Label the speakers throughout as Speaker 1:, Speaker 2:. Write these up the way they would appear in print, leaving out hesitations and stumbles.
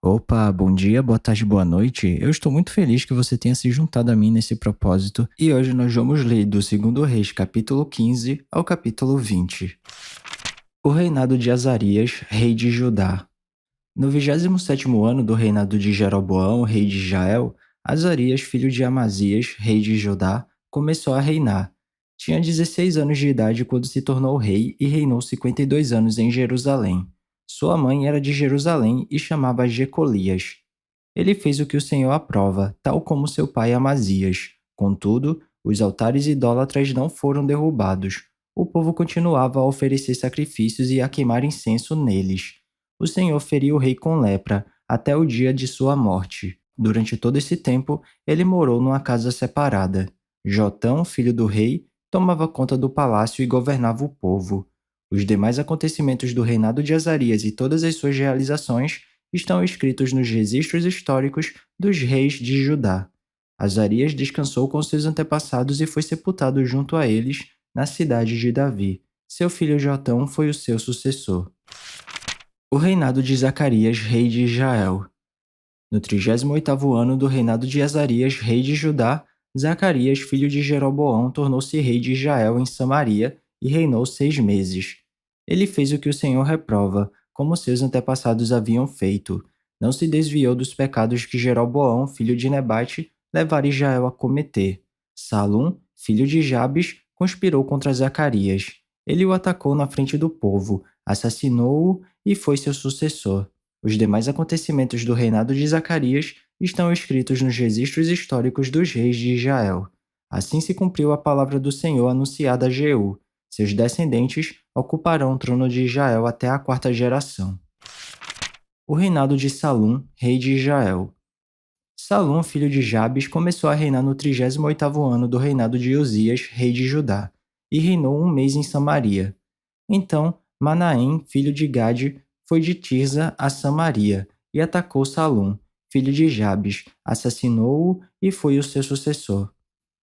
Speaker 1: Opa, bom dia, boa tarde, boa noite. Eu estou muito feliz que você tenha se juntado a mim nesse propósito e hoje nós vamos ler do segundo Reis, capítulo 15 ao capítulo 20. O reinado de Azarias, rei de Judá. No 27º ano do reinado de Jeroboão, rei de Israel, Azarias, filho de Amazias, rei de Judá, começou a reinar. Tinha 16 anos de idade quando se tornou rei e reinou 52 anos em Jerusalém. Sua mãe era de Jerusalém e chamava Jecolias. Ele fez o que o Senhor aprova, tal como seu pai Amazias. Contudo, os altares idólatras não foram derrubados. O povo continuava a oferecer sacrifícios e a queimar incenso neles. O Senhor feriu o rei com lepra, até o dia de sua morte. Durante todo esse tempo, ele morou numa casa separada. Jotão, filho do rei, tomava conta do palácio e governava o povo. Os demais acontecimentos do reinado de Azarias e todas as suas realizações estão escritos nos registros históricos dos reis de Judá. Azarias descansou com seus antepassados e foi sepultado junto a eles na cidade de Davi. Seu filho Jotão foi o seu sucessor. O reinado de Zacarias, rei de Israel. No 38º ano do reinado de Azarias, rei de Judá, Zacarias, filho de Jeroboão, tornou-se rei de Israel em Samaria e reinou 6 meses. Ele fez o que o Senhor reprova, como seus antepassados haviam feito. Não se desviou dos pecados que Jeroboão, filho de Nebate, levara Israel a cometer. Salum, filho de Jabes, conspirou contra Zacarias. Ele o atacou na frente do povo, assassinou-o e foi seu sucessor. Os demais acontecimentos do reinado de Zacarias estão escritos nos registros históricos dos reis de Israel. Assim se cumpriu a palavra do Senhor anunciada a Jeú. Seus descendentes ocuparão o trono de Israel até a 4ª geração. O reinado de Salum, rei de Israel. Salum, filho de Jabes, começou a reinar no 38º ano do reinado de Uzias, rei de Judá, e reinou 1 mês em Samaria. Então, Manaém, filho de Gade, foi de Tirza a Samaria e atacou Salum, filho de Jabes, assassinou-o e foi o seu sucessor.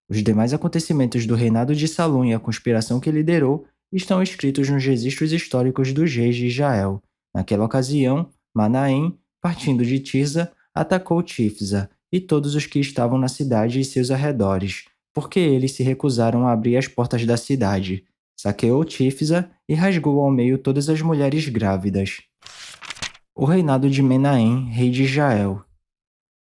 Speaker 1: Os demais acontecimentos do reinado de Salum e a conspiração que liderou estão escritos nos registros históricos dos reis de Israel. Naquela ocasião, Manaém, partindo de Tirza, atacou Tifsa e todos os que estavam na cidade e seus arredores, porque eles se recusaram a abrir as portas da cidade. Saqueou Tifsa e rasgou ao meio todas as mulheres grávidas. O reinado de Menahem, rei de Israel.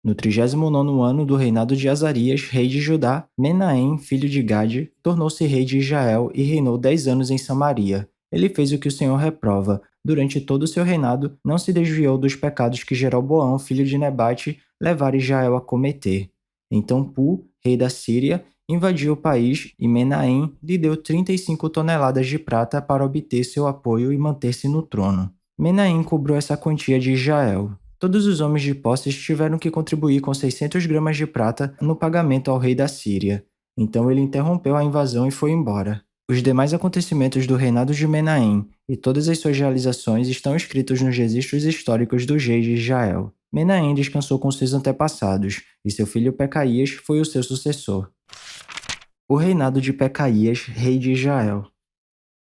Speaker 1: No 39º ano do reinado de Azarias, rei de Judá, Menahem, filho de Gade, tornou-se rei de Israel e reinou 10 anos em Samaria. Ele fez o que o Senhor reprova. Durante todo o seu reinado, não se desviou dos pecados que Jeroboão, filho de Nebate, levara Israel a cometer. Então Pu, rei da Síria, invadiu o país e Menahem lhe deu 35 toneladas de prata para obter seu apoio e manter-se no trono. Menahem cobrou essa quantia de Israel. Todos os homens de posses tiveram que contribuir com 600 gramas de prata no pagamento ao rei da Síria. Então ele interrompeu a invasão e foi embora. Os demais acontecimentos do reinado de Menahem e todas as suas realizações estão escritos nos registros históricos dos reis de Israel. Menahem descansou com seus antepassados, e seu filho Pecaías foi o seu sucessor. O reinado de Pecaías, rei de Israel.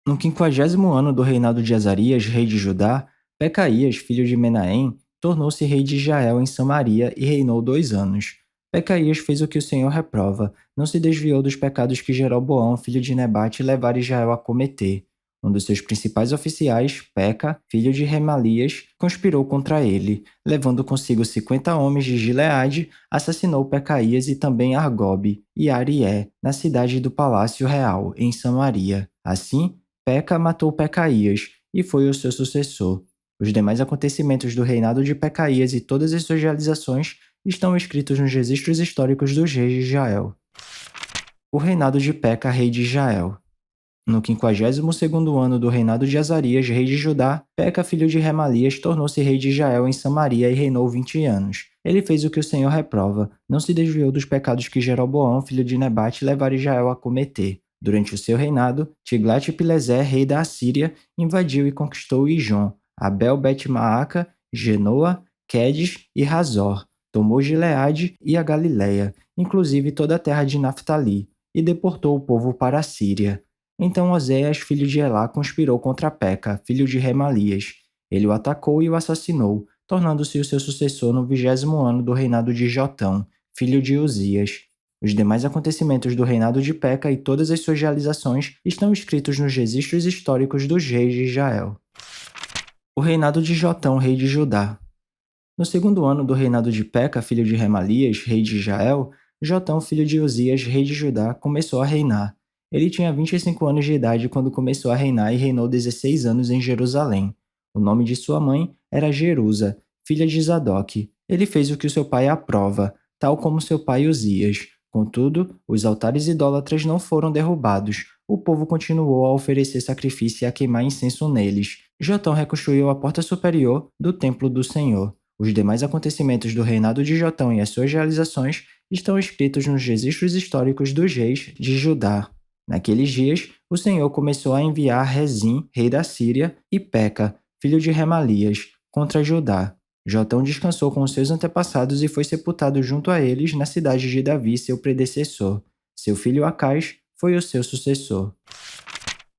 Speaker 1: No 50º ano do reinado de Azarias, rei de Judá, Pecaías, filho de Menahem, tornou-se rei de Israel em Samaria e reinou 2 anos. Pecaías fez o que o Senhor reprova, não se desviou dos pecados que Jeroboão, filho de Nebate, levara Israel a cometer. Um dos seus principais oficiais, Peca, filho de Remalias, conspirou contra ele. Levando consigo 50 homens de Gileade, assassinou Pecaías e também Argobe e Arié, na cidade do Palácio Real, em Samaria. Assim, Peca matou Pecaías e foi o seu sucessor. Os demais acontecimentos do reinado de Pecaías e todas as suas realizações estão escritos nos registros históricos dos reis de Israel. O reinado de Peca, rei de Israel. No 52º ano do reinado de Azarias, rei de Judá, Peca, filho de Remalias, tornou-se rei de Israel em Samaria e reinou 20 anos. Ele fez o que o Senhor reprova, não se desviou dos pecados que Jeroboão, filho de Nebate, levara Israel a cometer. Durante o seu reinado, Tiglat-Pileser, rei da Assíria, invadiu e conquistou Ijon, Abel-Bet-Maaca, Genoa, Quedes e Razor. Tomou Gileade e a Galileia, inclusive toda a terra de Naftali, e deportou o povo para a Síria. Então Oséias, filho de Elá, conspirou contra Peca, filho de Remalias. Ele o atacou e o assassinou, tornando-se o seu sucessor no 20º ano do reinado de Jotão, filho de Uzias. Os demais acontecimentos do reinado de Peca e todas as suas realizações estão escritos nos registros históricos dos reis de Israel. O reinado de Jotão, rei de Judá. No segundo ano do reinado de Peca, filho de Remalias, rei de Israel, Jotão, filho de Uzias, rei de Judá, começou a reinar. Ele tinha 25 anos de idade quando começou a reinar e reinou 16 anos em Jerusalém. O nome de sua mãe era Jerusa, filha de Zadok. Ele fez o que o seu pai aprova, tal como seu pai Uzias. Contudo, os altares idólatras não foram derrubados. O povo continuou a oferecer sacrifício e a queimar incenso neles. Jotão reconstruiu a porta superior do templo do Senhor. Os demais acontecimentos do reinado de Jotão e as suas realizações estão escritos nos registros históricos dos reis de Judá. Naqueles dias, o Senhor começou a enviar Rezim, rei da Síria, e Peca, filho de Remalias, contra Judá. Jotão descansou com os seus antepassados e foi sepultado junto a eles na cidade de Davi, seu predecessor. Seu filho Acais foi o seu sucessor.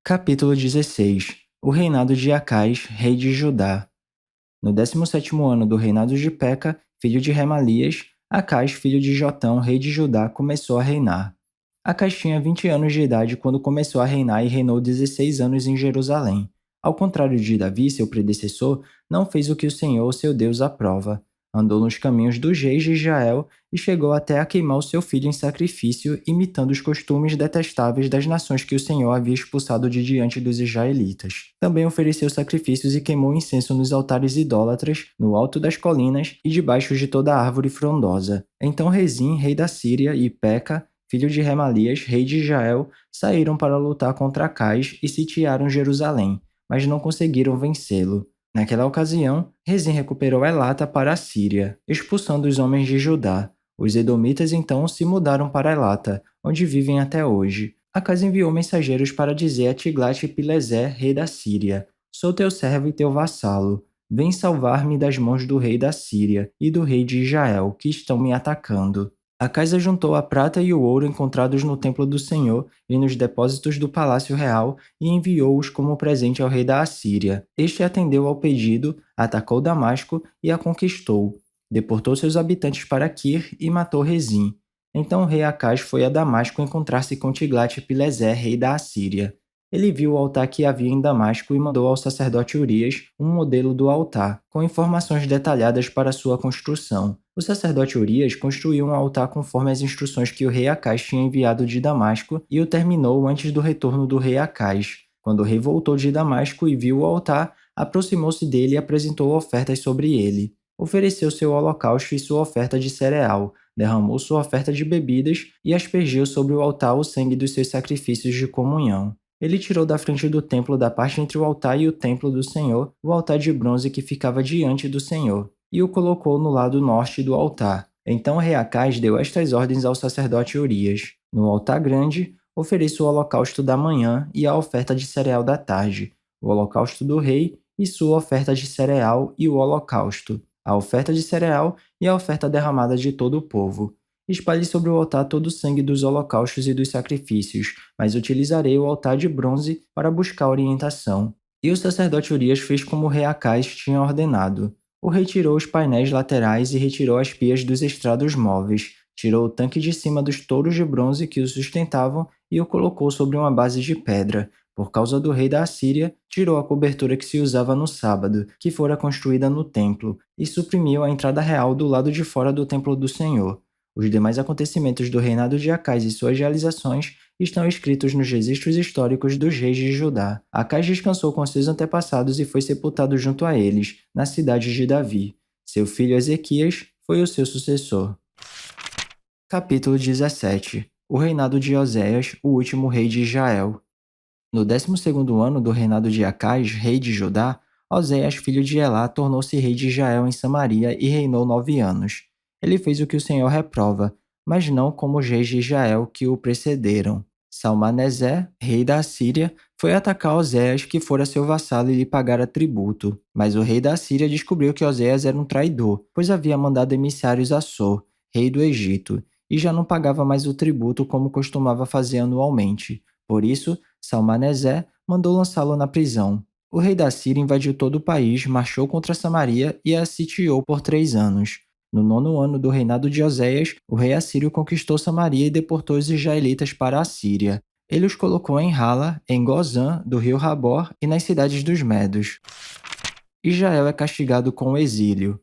Speaker 1: Capítulo 16. O reinado de Acais, rei de Judá. No 17º ano do reinado de Peca, filho de Remalias, Acais, filho de Jotão, rei de Judá, começou a reinar. Acais tinha 20 anos de idade quando começou a reinar e reinou 16 anos em Jerusalém. Ao contrário de Davi, seu predecessor, não fez o que o Senhor, seu Deus, aprova. Andou nos caminhos dos reis de Israel e chegou até a queimar o seu filho em sacrifício, imitando os costumes detestáveis das nações que o Senhor havia expulsado de diante dos israelitas. Também ofereceu sacrifícios e queimou incenso nos altares idólatras, no alto das colinas e debaixo de toda árvore frondosa. Então Rezim, rei da Síria, e Peca, filho de Remalias, rei de Israel, saíram para lutar contra Acais e sitiaram Jerusalém, mas não conseguiram vencê-lo. Naquela ocasião, Rezim recuperou Elata para a Síria, expulsando os homens de Judá. Os edomitas então se mudaram para Elata, onde vivem até hoje. Acais enviou mensageiros para dizer a Tiglat-Pileser, rei da Síria: Sou teu servo e teu vassalo. Vem salvar-me das mãos do rei da Síria e do rei de Israel, que estão me atacando. Acais ajuntou a prata e o ouro encontrados no templo do Senhor e nos depósitos do palácio real e enviou-os como presente ao rei da Assíria. Este atendeu ao pedido, atacou Damasco e a conquistou. Deportou seus habitantes para Kir e matou Rezim. Então o rei Acais foi a Damasco encontrar-se com Tiglat-Pileser, rei da Assíria. Ele viu o altar que havia em Damasco e mandou ao sacerdote Urias um modelo do altar, com informações detalhadas para sua construção. O sacerdote Urias construiu um altar conforme as instruções que o rei Acais tinha enviado de Damasco e o terminou antes do retorno do rei Acais. Quando o rei voltou de Damasco e viu o altar, aproximou-se dele e apresentou ofertas sobre ele. Ofereceu seu holocausto e sua oferta de cereal, derramou sua oferta de bebidas e aspergiu sobre o altar o sangue dos seus sacrifícios de comunhão. Ele tirou da frente do templo, da parte entre o altar e o templo do Senhor, o altar de bronze que ficava diante do Senhor, e o colocou no lado norte do altar. Então o rei Acais deu estas ordens ao sacerdote Urias: No altar grande, ofereça o holocausto da manhã e a oferta de cereal da tarde, o holocausto do rei e sua oferta de cereal e o holocausto, a oferta de cereal e a oferta derramada de todo o povo. Espalhe sobre o altar todo o sangue dos holocaustos e dos sacrifícios, mas utilizarei o altar de bronze para buscar orientação. E o sacerdote Urias fez como o rei Acais tinha ordenado. O rei tirou os painéis laterais e retirou as pias dos estrados móveis, tirou o tanque de cima dos touros de bronze que o sustentavam e o colocou sobre uma base de pedra. Por causa do rei da Assíria, tirou a cobertura que se usava no sábado, que fora construída no templo, e suprimiu a entrada real do lado de fora do templo do Senhor. Os demais acontecimentos do reinado de Acais e suas realizações estão escritos nos registros históricos dos reis de Judá. Acais descansou com seus antepassados e foi sepultado junto a eles, na cidade de Davi. Seu filho Ezequias foi o seu sucessor. Capítulo 17. O reinado de Oséias, o último rei de Israel. No 12º ano do reinado de Acais, rei de Judá, Oséias, filho de Elá, tornou-se rei de Israel em Samaria e reinou 9 anos. Ele fez o que o Senhor reprova, mas não como os reis de Israel que o precederam. Salmaneser, rei da Assíria, foi atacar Oséias, que fora seu vassalo e lhe pagara tributo. Mas o rei da Assíria descobriu que Oséias era um traidor, pois havia mandado emissários a Sor, rei do Egito, e já não pagava mais o tributo como costumava fazer anualmente. Por isso, Salmaneser mandou lançá-lo na prisão. O rei da Síria invadiu todo o país, marchou contra Samaria e a sitiou por 3 anos. No 9º ano do reinado de Oséias, o rei assírio conquistou Samaria e deportou os israelitas para a Síria. Ele os colocou em Hala, em Gozã, do rio Rabor e nas cidades dos Medos. Israel é castigado com o exílio.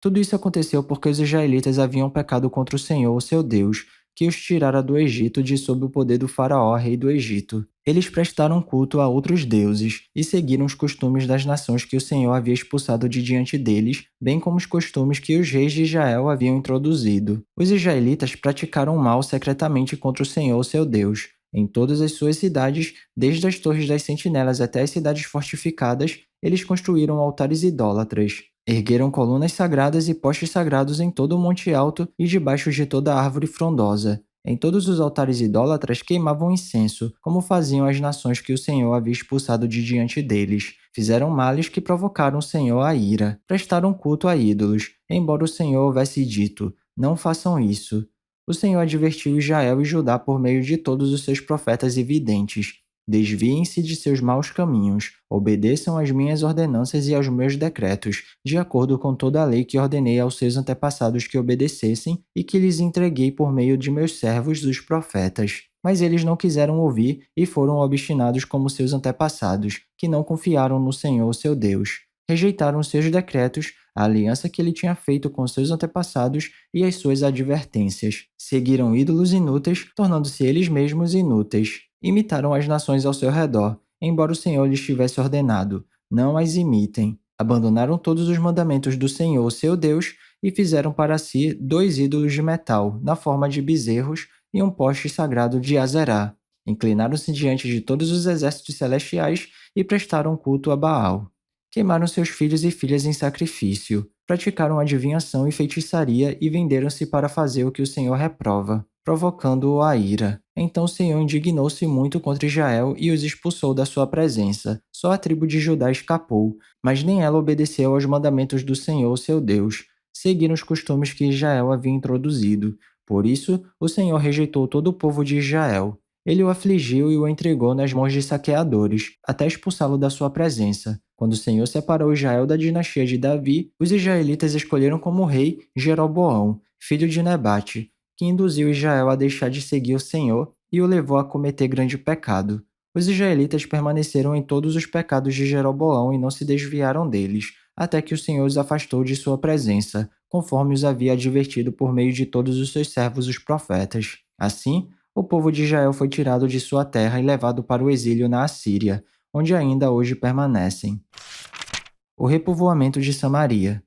Speaker 1: Tudo isso aconteceu porque os israelitas haviam pecado contra o Senhor, o seu Deus, que os tirara do Egito de sob o poder do faraó, rei do Egito. Eles prestaram culto a outros deuses e seguiram os costumes das nações que o Senhor havia expulsado de diante deles, bem como os costumes que os reis de Israel haviam introduzido. Os israelitas praticaram mal secretamente contra o Senhor, seu Deus. Em todas as suas cidades, desde as torres das sentinelas até as cidades fortificadas, eles construíram altares idólatras. Ergueram colunas sagradas e postes sagrados em todo o monte alto e debaixo de toda árvore frondosa. Em todos os altares idólatras queimavam incenso, como faziam as nações que o Senhor havia expulsado de diante deles. Fizeram males que provocaram o Senhor a ira. Prestaram culto a ídolos, embora o Senhor houvesse dito: não façam isso. O Senhor advertiu Israel e Judá por meio de todos os seus profetas e videntes. Desviem-se de seus maus caminhos, obedeçam às minhas ordenanças e aos meus decretos, de acordo com toda a lei que ordenei aos seus antepassados que obedecessem e que lhes entreguei por meio de meus servos, os profetas. Mas eles não quiseram ouvir e foram obstinados como seus antepassados, que não confiaram no Senhor, seu Deus. Rejeitaram seus decretos, a aliança que ele tinha feito com seus antepassados e as suas advertências. Seguiram ídolos inúteis, tornando-se eles mesmos inúteis. Imitaram as nações ao seu redor, embora o Senhor lhes tivesse ordenado: não as imitem. Abandonaram todos os mandamentos do Senhor, seu Deus, e fizeram para si 2 ídolos de metal, na forma de bezerros, e um poste sagrado de Azerá. Inclinaram-se diante de todos os exércitos celestiais e prestaram culto a Baal. Queimaram seus filhos e filhas em sacrifício, praticaram adivinhação e feitiçaria e venderam-se para fazer o que o Senhor reprova, provocando-o à ira. Então o Senhor indignou-se muito contra Israel e os expulsou da sua presença. Só a tribo de Judá escapou, mas nem ela obedeceu aos mandamentos do Senhor, seu Deus. Seguiram os costumes que Israel havia introduzido. Por isso, o Senhor rejeitou todo o povo de Israel. Ele o afligiu e o entregou nas mãos de saqueadores, até expulsá-lo da sua presença. Quando o Senhor separou Israel da dinastia de Davi, os israelitas escolheram como rei Jeroboão, filho de Nebate, que induziu Israel a deixar de seguir o Senhor e o levou a cometer grande pecado. Os israelitas permaneceram em todos os pecados de Jeroboão e não se desviaram deles, até que o Senhor os afastou de sua presença, conforme os havia advertido por meio de todos os seus servos os profetas. Assim, o povo de Israel foi tirado de sua terra e levado para o exílio na Assíria, onde ainda hoje permanecem. O repovoamento de Samaria.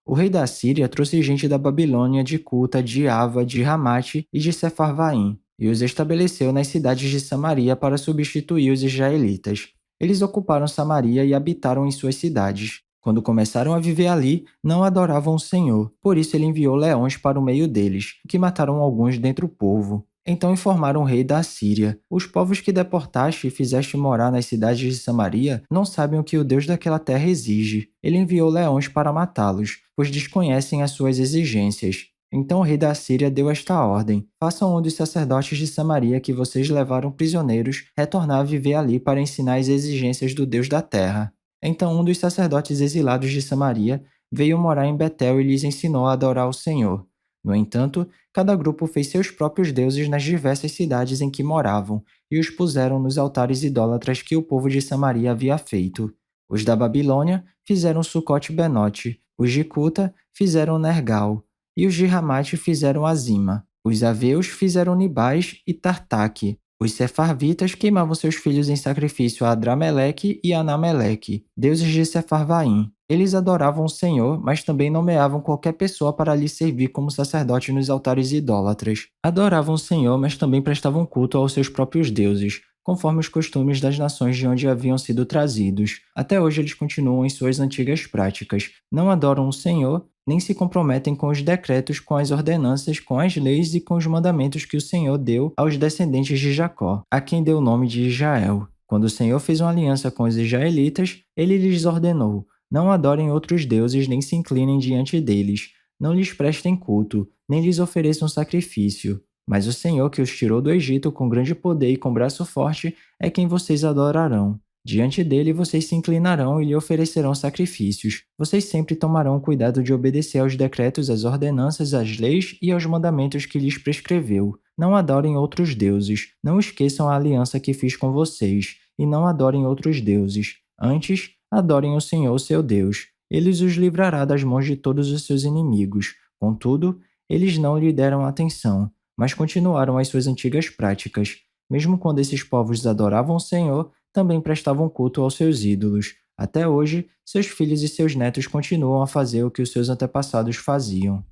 Speaker 1: O rei da Síria trouxe gente da Babilônia, de Cuta, de Ava, de Ramate e de Sefarvaim, e os estabeleceu nas cidades de Samaria para substituir os israelitas. Eles ocuparam Samaria e habitaram em suas cidades. Quando começaram a viver ali, não adoravam o Senhor, por isso ele enviou leões para o meio deles, que mataram alguns dentre o povo. Então informaram o rei da Assíria: os povos que deportaste e fizeste morar nas cidades de Samaria não sabem o que o Deus daquela terra exige. Ele enviou leões para matá-los, pois desconhecem as suas exigências. Então o rei da Assíria deu esta ordem: façam um dos sacerdotes de Samaria que vocês levaram prisioneiros retornar a viver ali para ensinar as exigências do Deus da terra. Então um dos sacerdotes exilados de Samaria veio morar em Betel e lhes ensinou a adorar o Senhor. No entanto, cada grupo fez seus próprios deuses nas diversas cidades em que moravam e os puseram nos altares idólatras que o povo de Samaria havia feito. Os da Babilônia fizeram Sucote-Benote, os de Cuta fizeram Nergal, e os de Ramate fizeram Azima. Os aveus fizeram Nibais e Tartaque. Os sefarvitas queimavam seus filhos em sacrifício a Adrameleque e Anameleque, deuses de Sefarvaim. Eles adoravam o Senhor, mas também nomeavam qualquer pessoa para lhe servir como sacerdote nos altares idólatras. Adoravam o Senhor, mas também prestavam culto aos seus próprios deuses, conforme os costumes das nações de onde haviam sido trazidos. Até hoje eles continuam em suas antigas práticas. Não adoram o Senhor, nem se comprometem com os decretos, com as ordenanças, com as leis e com os mandamentos que o Senhor deu aos descendentes de Jacó, a quem deu o nome de Israel. Quando o Senhor fez uma aliança com os israelitas, ele lhes ordenou: não adorem outros deuses nem se inclinem diante deles, não lhes prestem culto, nem lhes ofereçam sacrifício. Mas o Senhor que os tirou do Egito com grande poder e com braço forte é quem vocês adorarão. Diante dele vocês se inclinarão e lhe oferecerão sacrifícios. Vocês sempre tomarão cuidado de obedecer aos decretos, às ordenanças, às leis e aos mandamentos que lhes prescreveu. Não adorem outros deuses. Não esqueçam a aliança que fiz com vocês. E não adorem outros deuses. Antes, adorem o Senhor, seu Deus. Ele os livrará das mãos de todos os seus inimigos. Contudo, eles não lhe deram atenção, mas continuaram as suas antigas práticas. Mesmo quando esses povos adoravam o Senhor, também prestavam culto aos seus ídolos. Até hoje, seus filhos e seus netos continuam a fazer o que os seus antepassados faziam.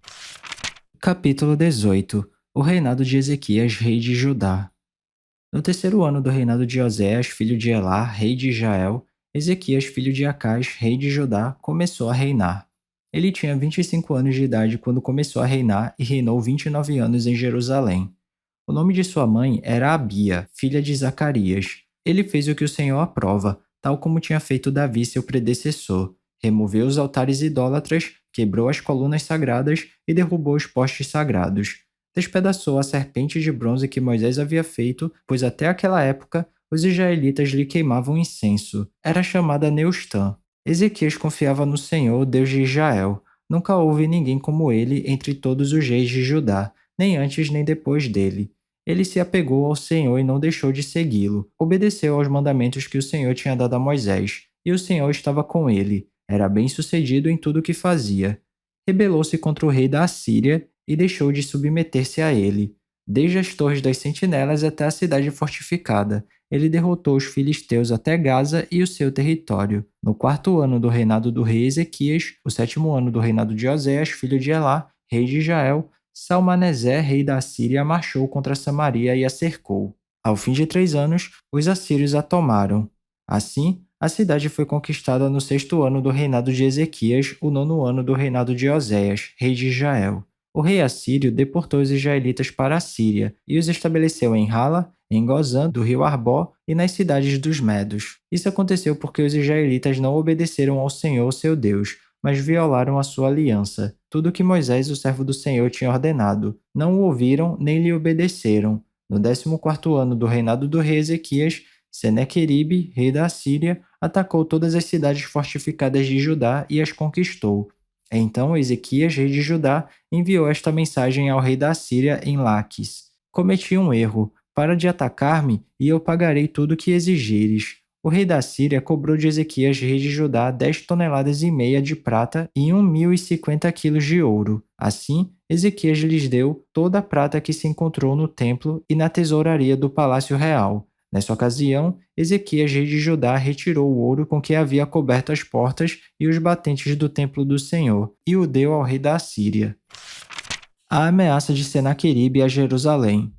Speaker 1: Capítulo 18. O reinado de Ezequias, rei de Judá. No terceiro ano do reinado de Oséias, filho de Elá, rei de Israel, Ezequias, filho de Acás, rei de Judá, começou a reinar. Ele tinha 25 anos de idade quando começou a reinar e reinou 29 anos em Jerusalém. O nome de sua mãe era Abia, filha de Zacarias. Ele fez o que o Senhor aprova, tal como tinha feito Davi, seu predecessor. Removeu os altares idólatras, quebrou as colunas sagradas e derrubou os postes sagrados. Despedaçou a serpente de bronze que Moisés havia feito, pois até aquela época os israelitas lhe queimavam incenso. Era chamada Neustã. Ezequias confiava no Senhor, Deus de Israel. Nunca houve ninguém como ele entre todos os reis de Judá, nem antes nem depois dele. Ele se apegou ao Senhor e não deixou de segui-lo. Obedeceu aos mandamentos que o Senhor tinha dado a Moisés, e o Senhor estava com ele. Era bem-sucedido em tudo o que fazia. Rebelou-se contra o rei da Assíria e deixou de submeter-se a ele. Desde as torres das sentinelas até a cidade fortificada, ele derrotou os filisteus até Gaza e o seu território. No quarto ano do reinado do rei Ezequias, o sétimo ano do reinado de Oséias, filho de Elá, rei de Israel, Salmaneser, rei da Assíria, marchou contra Samaria e a cercou. Ao fim de 3 anos, os assírios a tomaram. Assim, a cidade foi conquistada no sexto ano do reinado de Ezequias, o nono ano do reinado de Oséias, rei de Israel. O rei assírio deportou os israelitas para a Síria e os estabeleceu em Hala, em Gozã, do rio Arbó e nas cidades dos Medos. Isso aconteceu porque os israelitas não obedeceram ao Senhor, seu Deus, mas violaram a sua aliança, tudo que Moisés, o servo do Senhor, tinha ordenado. Não o ouviram nem lhe obedeceram. No 14º ano do reinado do rei Ezequias, Senequeribe, rei da Assíria, atacou todas as cidades fortificadas de Judá e as conquistou. Então Ezequias, rei de Judá, enviou esta mensagem ao rei da Assíria em Laquis: Cometi um erro. Para de atacar-me, e eu pagarei tudo o que exigires. O rei da Síria cobrou de Ezequias, rei de Judá, 10,5 toneladas de prata e 1.050 quilos de ouro. Assim, Ezequias lhes deu toda a prata que se encontrou no templo e na tesouraria do palácio real. Nessa ocasião, Ezequias, rei de Judá, retirou o ouro com que havia coberto as portas e os batentes do templo do Senhor, e o deu ao rei da Assíria. A ameaça de Senaqueribe a Jerusalém.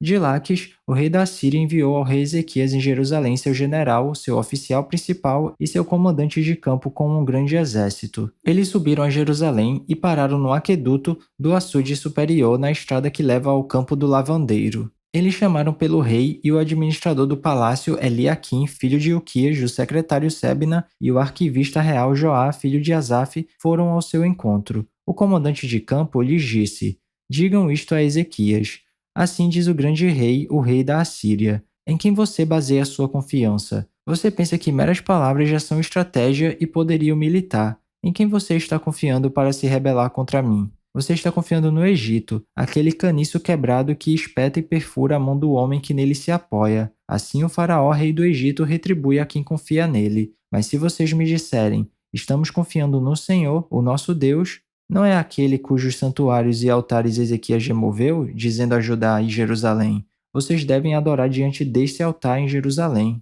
Speaker 1: De Laques, o rei da Síria enviou ao rei Ezequias em Jerusalém seu general, seu oficial principal e seu comandante de campo com um grande exército. Eles subiram a Jerusalém e pararam no aqueduto do açude superior na estrada que leva ao campo do lavandeiro. Eles chamaram pelo rei e o administrador do palácio Eliaquim, filho de Uquias, o secretário Sebna, e o arquivista real Joá, filho de Asaf, foram ao seu encontro. O comandante de campo lhes disse: Digam isto a Ezequias. Assim diz o grande rei, o rei da Assíria, em quem você baseia sua confiança. Você pensa que meras palavras já são estratégia e poderio militar. Em quem você está confiando para se rebelar contra mim? Você está confiando no Egito, aquele caniço quebrado que espeta e perfura a mão do homem que nele se apoia. Assim o faraó, rei do Egito, retribui a quem confia nele. Mas se vocês me disserem, estamos confiando no Senhor, o nosso Deus, não é aquele cujos santuários e altares Ezequias removeu, dizendo a Judá e Jerusalém: Vocês devem adorar diante deste altar em Jerusalém.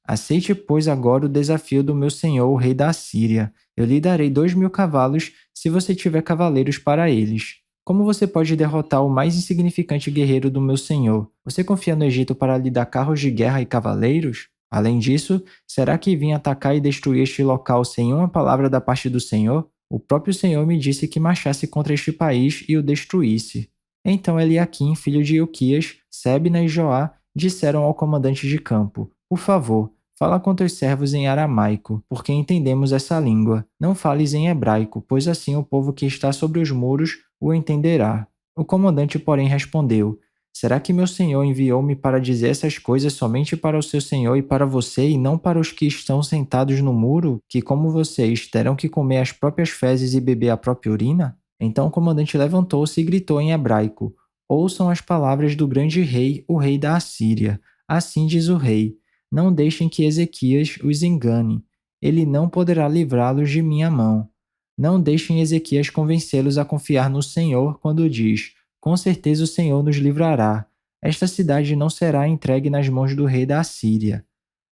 Speaker 1: Aceite, pois, agora o desafio do meu senhor, o rei da Assíria. Eu lhe darei 2.000 cavalos, se você tiver cavaleiros para eles. Como você pode derrotar o mais insignificante guerreiro do meu senhor? Você confia no Egito para lhe dar carros de guerra e cavaleiros? Além disso, será que vim atacar e destruir este local sem uma palavra da parte do Senhor? O próprio Senhor me disse que marchasse contra este país e o destruísse. Então Eliaquim, filho de Ilquias, Sebna e Joá, disseram ao comandante de campo: Por favor, fala com teus servos em aramaico, porque entendemos essa língua. Não fales em hebraico, pois assim o povo que está sobre os muros o entenderá. O comandante, porém, respondeu: Será que meu senhor enviou-me para dizer essas coisas somente para o seu senhor e para você, e não para os que estão sentados no muro, que, como vocês, terão que comer as próprias fezes e beber a própria urina? Então o comandante levantou-se e gritou em hebraico: Ouçam as palavras do grande rei, o rei da Assíria. Assim diz o rei: Não deixem que Ezequias os engane. Ele não poderá livrá-los de minha mão. Não deixem Ezequias convencê-los a confiar no Senhor quando diz: Com certeza o Senhor nos livrará. Esta cidade não será entregue nas mãos do rei da Assíria.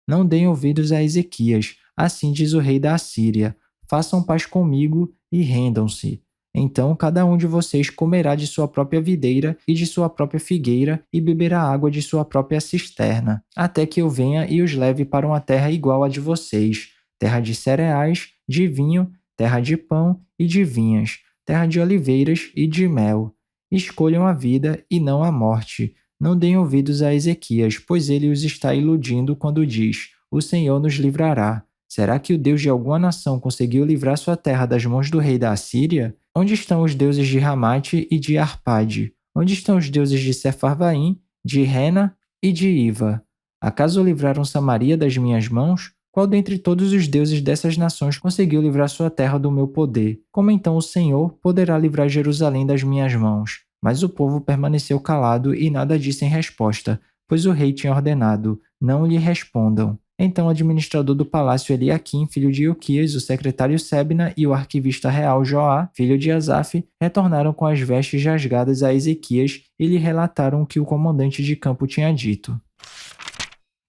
Speaker 1: Não deem ouvidos a Ezequias, assim diz o rei da Assíria. Façam paz comigo e rendam-se. Então cada um de vocês comerá de sua própria videira e de sua própria figueira e beberá água de sua própria cisterna, até que eu venha e os leve para uma terra igual à de vocês, terra de cereais, de vinho, terra de pão e de vinhas, terra de oliveiras e de mel. Escolham a vida e não a morte. Não deem ouvidos a Ezequias, pois ele os está iludindo quando diz: O Senhor nos livrará. Será que o Deus de alguma nação conseguiu livrar sua terra das mãos do rei da Assíria? Onde estão os deuses de Ramate e de Arpade? Onde estão os deuses de Sefarvaim, de Rena e de Iva? Acaso livraram Samaria das minhas mãos? Qual dentre todos os deuses dessas nações conseguiu livrar sua terra do meu poder? Como então o Senhor poderá livrar Jerusalém das minhas mãos? Mas o povo permaneceu calado e nada disse em resposta, pois o rei tinha ordenado: não lhe respondam. Então o administrador do palácio Eliaquim, filho de Ilquias, o secretário Sebna e o arquivista real Joá, filho de Asaf, retornaram com as vestes rasgadas a Ezequias e lhe relataram o que o comandante de campo tinha dito.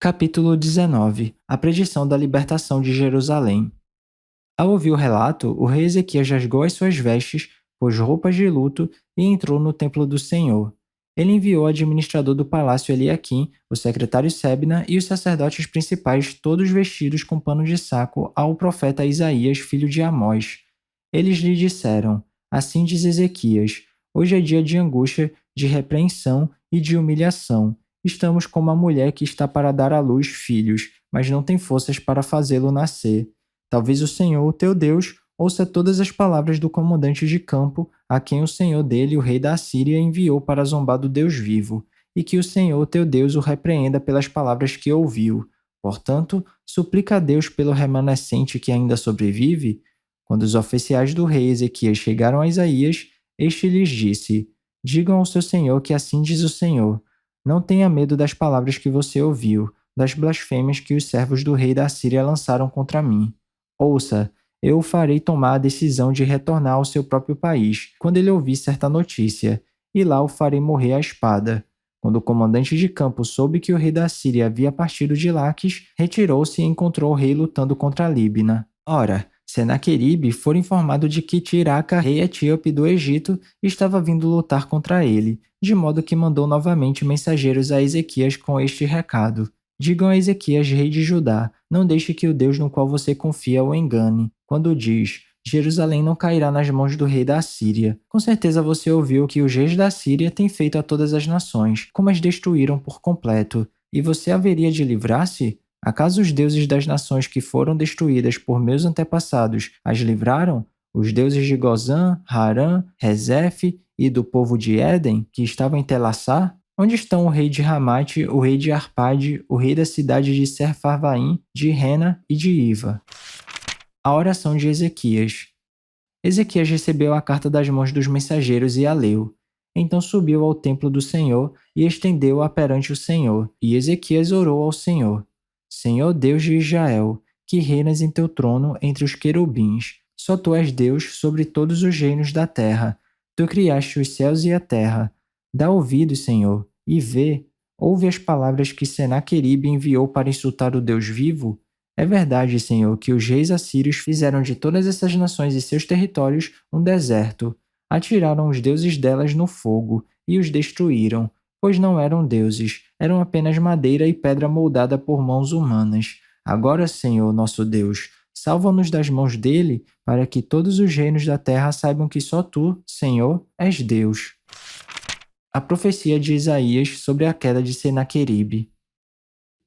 Speaker 1: Capítulo 19. A predição da libertação de Jerusalém. Ao ouvir o relato, o rei Ezequias rasgou as suas vestes, pôs roupas de luto e entrou no templo do Senhor. Ele enviou o administrador do palácio Eliaquim, o secretário Sebna e os sacerdotes principais, todos vestidos com pano de saco, ao profeta Isaías, filho de Amós. Eles lhe disseram: Assim diz Ezequias: Hoje é dia de angústia, de repreensão e de humilhação. Estamos como a mulher que está para dar à luz filhos, mas não tem forças para fazê-lo nascer. Talvez o Senhor, o teu Deus, ouça todas as palavras do comandante de campo, a quem o Senhor dele, o rei da Assíria, enviou para zombar do Deus vivo, e que o Senhor, teu Deus, o repreenda pelas palavras que ouviu. Portanto, suplica a Deus pelo remanescente que ainda sobrevive. Quando os oficiais do rei Ezequias chegaram a Isaías, este lhes disse: Digam ao seu senhor que assim diz o Senhor: Não tenha medo das palavras que você ouviu, das blasfêmias que os servos do rei da Assíria lançaram contra mim. Ouça, eu o farei tomar a decisão de retornar ao seu próprio país, quando ele ouvir certa notícia, e lá o farei morrer à espada. Quando o comandante de campo soube que o rei da Síria havia partido de Laques, retirou-se e encontrou o rei lutando contra Líbina. Ora, Senaqueribe fora informado de que Tiraca, rei etíope do Egito, estava vindo lutar contra ele, de modo que mandou novamente mensageiros a Ezequias com este recado: Digam a Ezequias, rei de Judá, não deixe que o Deus no qual você confia o engane, quando diz: Jerusalém não cairá nas mãos do rei da Assíria. Com certeza você ouviu que os reis da Síria têm feito a todas as nações, como as destruíram por completo. E você haveria de livrar-se? Acaso os deuses das nações que foram destruídas por meus antepassados as livraram? Os deuses de Gozã, Harã, Rezef e do povo de Éden, que estavam em Telassá? Onde estão o rei de Ramate, o rei de Arpade, o rei da cidade de Sefarvaim, de Rena e de Iva? A oração de Ezequias. Ezequias recebeu a carta das mãos dos mensageiros e a leu. Então subiu ao templo do Senhor e estendeu-a perante o Senhor. E Ezequias orou ao Senhor: Senhor Deus de Israel, que reinas em teu trono entre os querubins, só tu és Deus sobre todos os reinos da terra. Tu criaste os céus e a terra. Dá ouvidos, Senhor, e vê, ouve as palavras que Senaqueribe enviou para insultar o Deus vivo. É verdade, Senhor, que os reis assírios fizeram de todas essas nações e seus territórios um deserto. Atiraram os deuses delas no fogo e os destruíram, pois não eram deuses, eram apenas madeira e pedra moldada por mãos humanas. Agora, Senhor, nosso Deus, salva-nos das mãos dele, para que todos os reinos da terra saibam que só tu, Senhor, és Deus. A profecia de Isaías sobre a queda de Senaqueribe.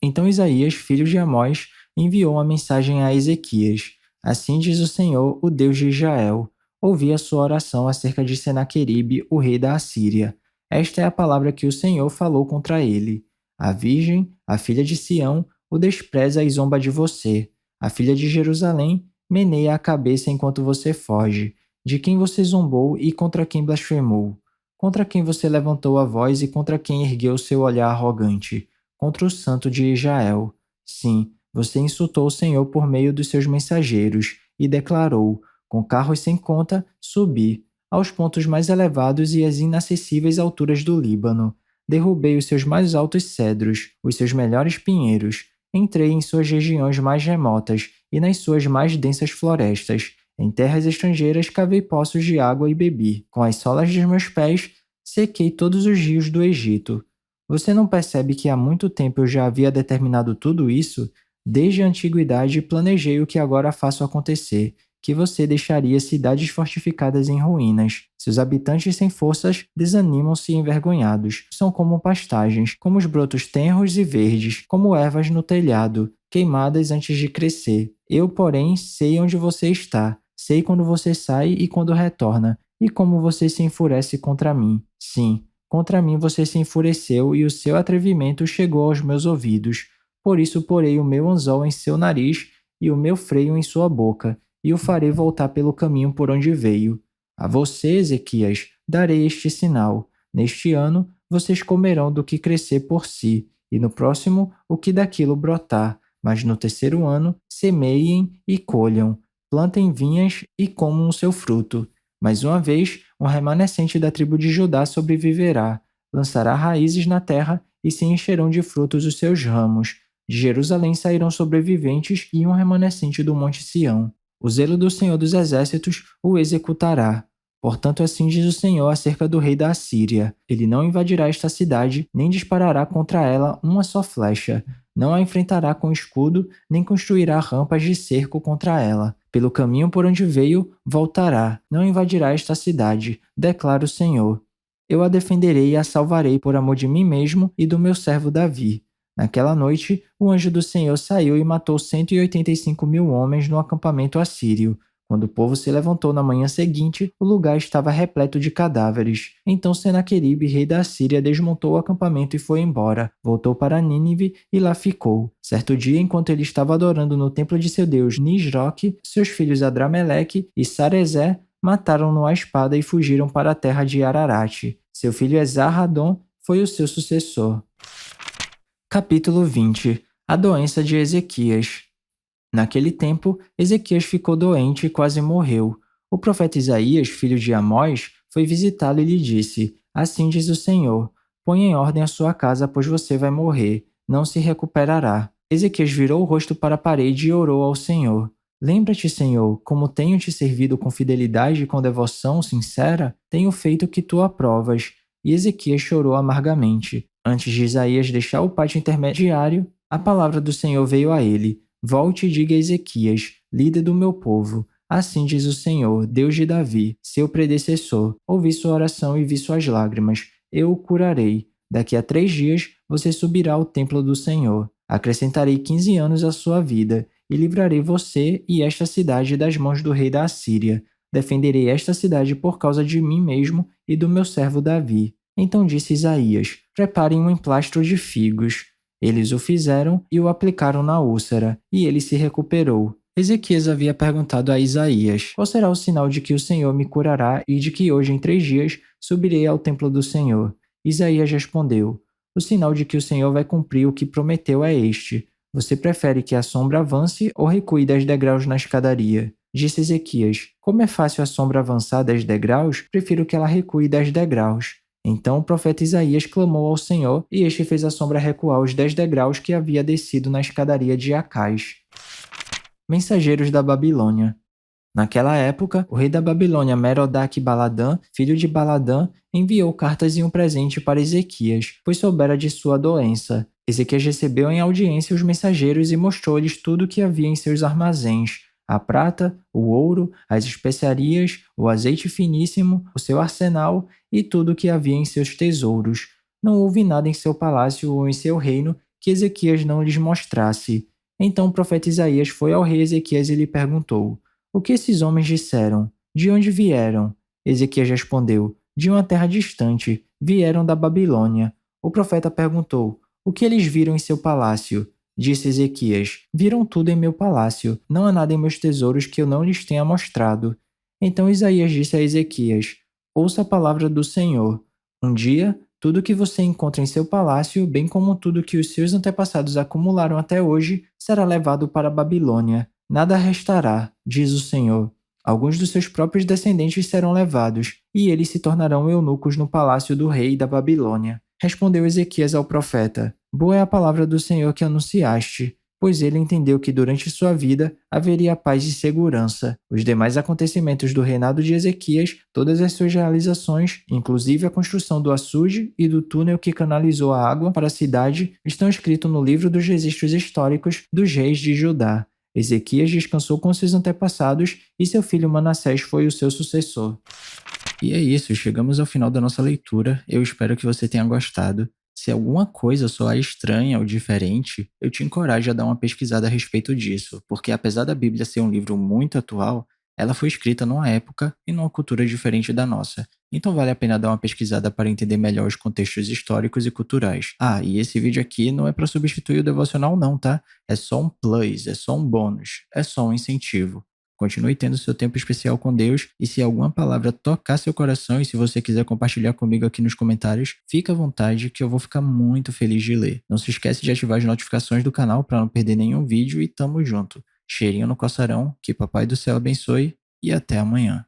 Speaker 1: Então Isaías, filho de Amós, enviou uma mensagem a Ezequias: Assim diz o Senhor, o Deus de Israel: Ouvi a sua oração acerca de Senaqueribe, o rei da Assíria. Esta é a palavra que o Senhor falou contra ele. A virgem, a filha de Sião, o despreza e zomba de você. A filha de Jerusalém meneia a cabeça enquanto você foge. De quem você zombou e contra quem blasfemou? Contra quem você levantou a voz e contra quem ergueu seu olhar arrogante? Contra o Santo de Israel. Sim, você insultou o Senhor por meio dos seus mensageiros e declarou: com carros sem conta, subi aos pontos mais elevados e às inacessíveis alturas do Líbano. Derrubei os seus mais altos cedros, os seus melhores pinheiros. Entrei em suas regiões mais remotas e nas suas mais densas florestas. Em terras estrangeiras cavei poços de água e bebi. Com as solas dos meus pés, sequei todos os rios do Egito. Você não percebe que há muito tempo eu já havia determinado tudo isso? Desde a antiguidade planejei o que agora faço acontecer, que você deixaria cidades fortificadas em ruínas. Seus habitantes sem forças desanimam-se envergonhados. São como pastagens, como os brotos tenros e verdes, como ervas no telhado, queimadas antes de crescer. Eu, porém, sei onde você está. Sei quando você sai e quando retorna, e como você se enfurece contra mim. Sim, contra mim você se enfureceu e o seu atrevimento chegou aos meus ouvidos. Por isso porei o meu anzol em seu nariz e o meu freio em sua boca, e o farei voltar pelo caminho por onde veio. A você, Ezequias, darei este sinal. Neste ano, vocês comerão do que crescer por si, e no próximo, o que daquilo brotar. Mas no terceiro ano, semeiem e colham, plantem vinhas e comam o seu fruto. Mais uma vez, um remanescente da tribo de Judá sobreviverá, lançará raízes na terra e se encherão de frutos os seus ramos. De Jerusalém sairão sobreviventes e um remanescente do monte Sião. O zelo do Senhor dos Exércitos o executará. Portanto, assim diz o Senhor acerca do rei da Assíria: ele não invadirá esta cidade, nem disparará contra ela uma só flecha. Não a enfrentará com escudo, nem construirá rampas de cerco contra ela. Pelo caminho por onde veio, voltará. Não invadirá esta cidade, declara o Senhor. Eu a defenderei e a salvarei por amor de mim mesmo e do meu servo Davi. Naquela noite, o anjo do Senhor saiu e matou 185.000 homens no acampamento assírio. Quando o povo se levantou na manhã seguinte, o lugar estava repleto de cadáveres. Então Senaqueribe, rei da Assíria, desmontou o acampamento e foi embora. Voltou para Nínive e lá ficou. Certo dia, enquanto ele estava adorando no templo de seu deus Nisroque, seus filhos Adrameleque e Sarezer mataram-no à espada e fugiram para a terra de Ararat. Seu filho Esarhadon foi o seu sucessor. Capítulo 20. A doença de Ezequias. Naquele tempo, Ezequias ficou doente e quase morreu. O profeta Isaías, filho de Amós, foi visitá-lo e lhe disse: assim diz o Senhor, põe em ordem a sua casa, pois você vai morrer, não se recuperará. Ezequias virou o rosto para a parede e orou ao Senhor. Lembra-te, Senhor, como tenho te servido com fidelidade e com devoção sincera, tenho feito o que tu aprovas. E Ezequias chorou amargamente. Antes de Isaías deixar o pátio intermediário, a palavra do Senhor veio a ele: volte e diga a Ezequias, líder do meu povo: assim diz o Senhor, Deus de Davi, seu predecessor. Ouvi sua oração e vi suas lágrimas. Eu o curarei. Daqui a 3 dias você subirá ao templo do Senhor. Acrescentarei 15 anos à sua vida e livrarei você e esta cidade das mãos do rei da Assíria. Defenderei esta cidade por causa de mim mesmo e do meu servo Davi. Então disse Isaías: preparem um emplastro de figos. Eles o fizeram e o aplicaram na úlcera, e ele se recuperou. Ezequias havia perguntado a Isaías: qual será o sinal de que o Senhor me curará e de que hoje, em 3 dias, subirei ao templo do Senhor? Isaías respondeu: o sinal de que o Senhor vai cumprir o que prometeu é este: você prefere que a sombra avance ou recue 10 degraus na escadaria? Disse Ezequias: como é fácil a sombra avançar 10 degraus, prefiro que ela recue 10 degraus. Então o profeta Isaías clamou ao Senhor, e este fez a sombra recuar os 10 degraus que havia descido na escadaria de Acais. Mensageiros da Babilônia. Naquela época, o rei da Babilônia Merodach-Baladã, filho de Baladã, enviou cartas e um presente para Ezequias, pois soubera de sua doença. Ezequias recebeu em audiência os mensageiros e mostrou-lhes tudo o que havia em seus armazéns: a prata, o ouro, as especiarias, o azeite finíssimo, o seu arsenal e tudo o que havia em seus tesouros. Não houve nada em seu palácio ou em seu reino que Ezequias não lhes mostrasse. Então o profeta Isaías foi ao rei Ezequias e lhe perguntou: o que esses homens disseram? De onde vieram? Ezequias respondeu: de uma terra distante. vieram da Babilônia. O profeta perguntou: o que eles viram em seu palácio? Disse Ezequias: viram tudo em meu palácio. Não há nada em meus tesouros que eu não lhes tenha mostrado. Então Isaías disse a Ezequias: ouça a palavra do Senhor. Um dia, tudo que você encontra em seu palácio, bem como tudo que os seus antepassados acumularam até hoje, será levado para a Babilônia. Nada restará, diz o Senhor. Alguns dos seus próprios descendentes serão levados, e eles se tornarão eunucos no palácio do rei da Babilônia. Respondeu Ezequias ao profeta: boa é a palavra do Senhor que anunciaste. Pois ele entendeu que durante sua vida haveria paz e segurança. Os demais acontecimentos do reinado de Ezequias, todas as suas realizações, inclusive a construção do açude e do túnel que canalizou a água para a cidade, estão escritos no livro dos registros históricos dos reis de Judá. Ezequias descansou com seus antepassados e seu filho Manassés foi o seu sucessor. E é isso, chegamos ao final da nossa leitura. Eu espero que você tenha gostado. Se alguma coisa soar estranha ou diferente, eu te encorajo a dar uma pesquisada a respeito disso, porque apesar da Bíblia ser um livro muito atual, ela foi escrita numa época e numa cultura diferente da nossa. Então vale a pena dar uma pesquisada para entender melhor os contextos históricos e culturais. Ah, e esse vídeo aqui não é para substituir o devocional não, tá? É só um plus, é só um bônus, é só um incentivo. Continue tendo seu tempo especial com Deus e se alguma palavra tocar seu coração e se você quiser compartilhar comigo aqui nos comentários, fica à vontade que eu vou ficar muito feliz de ler. Não se esquece de ativar as notificações do canal para não perder nenhum vídeo e tamo junto. Cheirinho no coçarão, que Papai do Céu abençoe e até amanhã.